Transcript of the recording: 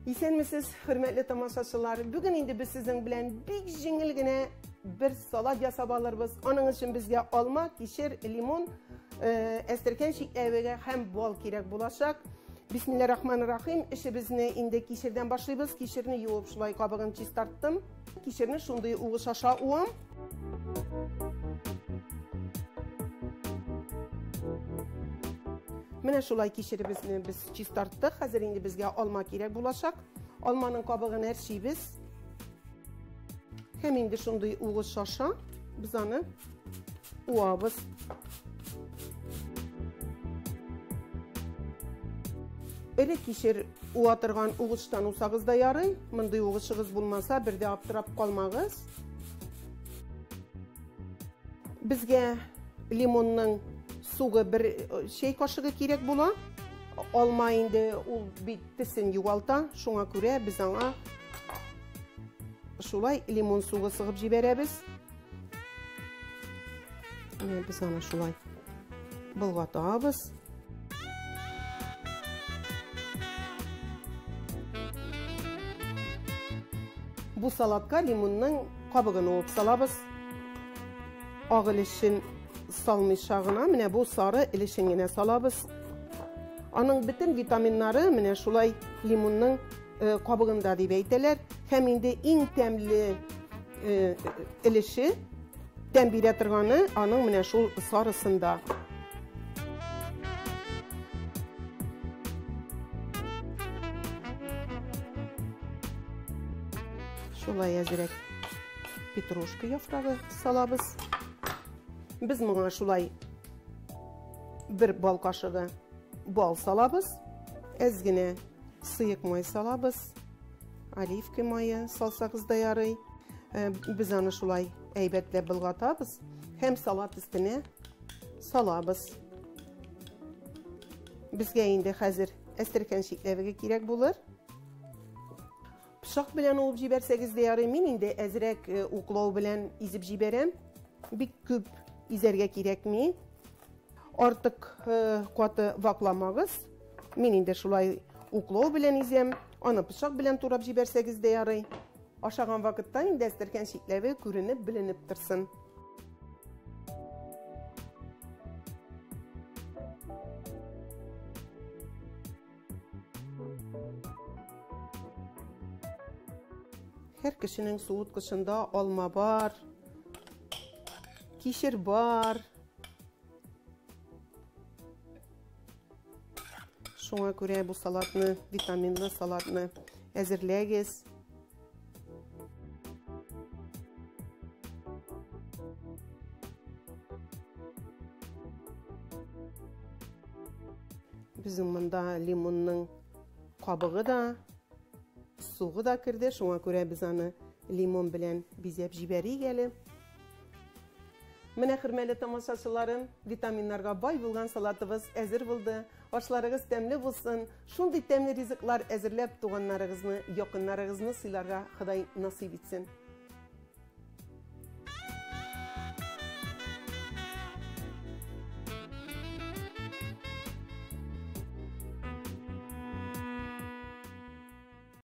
Исәнмесез, хөрмәтле тамашачылар. Бүген инде без сезнең белән бик җиңел генә бер салат ясап алырбыз. Аның өчен безгә алма, кишер, лимон, әстергән шикәвегә һәм бал кирәк булачак. Бисмиллаһир-рахманир-рахим. Эшебезне инде кишердән башлыйбыз. Кишерне юып шулай кабыгын чистарттым. Кишерне шундый угыш аша уам. Менә шулай кишеребезне без чистарттык. Хәзер инде безгә алма кирәк булачак. Алманың кабыгын әрчибез. Һәм инде шундый угыш аша без аны уабыз. Эре кишер уатырган угыштан усагыз да ярый. Мондый угышыгыз булмаса, бердә аптырап калмагыз. Безгә лимонның сугы bir şey kaşığı кирәк була. Алма инде ул бит тесен югалта, шуңа күрә без аңа шулай лимон сугы сыгып җибәрәбез. Менә без аны шулай болгатабыз. Бу салатка лимонның кабыгын алып салабыз. Агылышын салмышагына менә бу сары илешен генә салабыз. Аның бөтен витаминнары менә шулай лимонның кабыгында дип әйтәләр. Һәм инде иң тәмле илеше тәм бирә торганы аның менә шул сарысында. Шулай әзрәк петрушка яфрагы салабыз. Biz моңа шулай bir bal kaşığı bal salabız. Әз генә сыек май салабыз. Оливка майы салсагыз да ярый. Без аны шулай әйбәтләп болгатабыз. Һәм салат өстенә салабыз. Безгә инде хәзер әстергән шикәвегә кирәк булыр. Пычак белән уып җибәрсәгез дә ярый. Мин инде әзрәк уклау белән изеп җибәрәм. Бик күп изәргә кирәкми. Артык каты вакламагыз. Мин инде шулай уклау белән изәм. Аны пычак белән турап җибәрсәгез дә ярый. Ашаган вакытта инде әстергән шикләве күренеп, беленеп торсын. Һәр кешенең суыткычында алма бар. Кишер бар. Шуңа күрә бу салатны, витаминлы салатны әзерләгез. Безнең монда лимонның кабыгы да, сугы да керде. Шуңа күрә без аны лимон белән бизәп җибәрик әле. Менә хөрмәтле тамашачыларым, витаминнарга бай булган салатыбыз әзер булды. Ашларыгыз тәмле булсын. Шундый тәмле ризыклар әзерләп туганнарыгызны, якыннарыгызны сыйларга Ходай насыйп итсен.